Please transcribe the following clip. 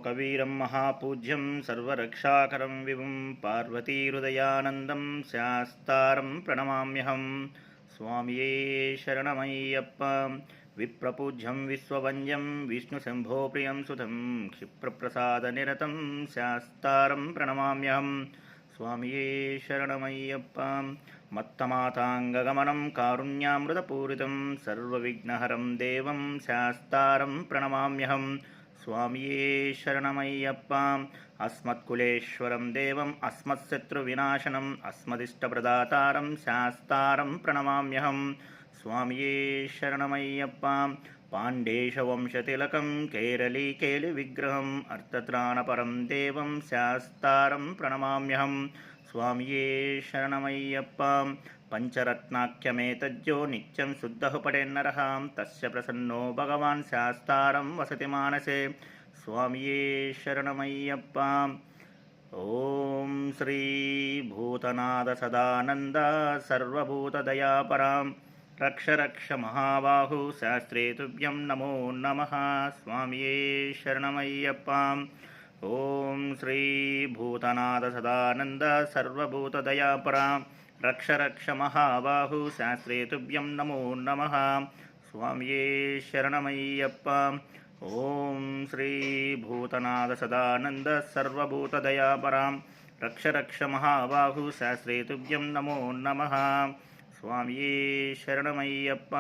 लोकवीरं महापूज्यं सर्वरक्षाकरं विभुं पार्वतीहृदयानन्दं शास्तारं प्रणमाम्यहं। स्वामिये शरणमय्यप्प। विप्रपूज्यं विश्ववन्द्यं विष्णुशम्भोप्रियं सुतं क्षिप्रप्रसादनिरतं शास्तारं प्रणमाम्यहं। स्वामिये शरणमय्यप्प। मत्तमाताङ्गगमनं कारुण्यामृतपूरितं सर्वविघ्नहरं देवं शास्तारं प्रणमाम्यहं। स्वामिये शरणमय्यप्प। अस्मत्कुलेश्वरं देवम् अस्मत्शत्रुविनाशनम् अस्मदिष्टप्रदातारं शास्तारं प्रणमाम्यहं। स्वामिये शरणमय्यप्प। पाण्डेशवंशतिलकं केरलीकेलिविग्रहम् अर्थत्राणपरं देवं शास्तारं प्रणमाम्यहं। स्वामिये शरणमय्यप्प। पंचरत्नाख्यमेतज्जो नित्यं शुद्धः पठेन्नरः तस्य प्रसन्नो भगवान् शास्तारं वसति मानसे। स्वामिये शरणमय्यप्प। ॐ श्री भूतनाथ सदानन्द सर्वभूतदयापरां रक्ष रक्ष महाबाहु शास्त्रे तुभ्यं नमो नमः। स्वामिये शरणमय्यप्प। ॐ श्री भूतनाथ सदानन्द सर्वभूतदयापरां रक्ष रक्ष महाबाहु शास्त्रे तुभ्यं नमो नमः। स्वामिये शरणमय्यप्प। ॐ श्री भूतनाथ सदानन्द सर्वभूतदयापरां रक्ष रक्ष महाबाहु शास्त्रे तुभ्यं नमो नमः। स्वामिये शरणमय्यप्प।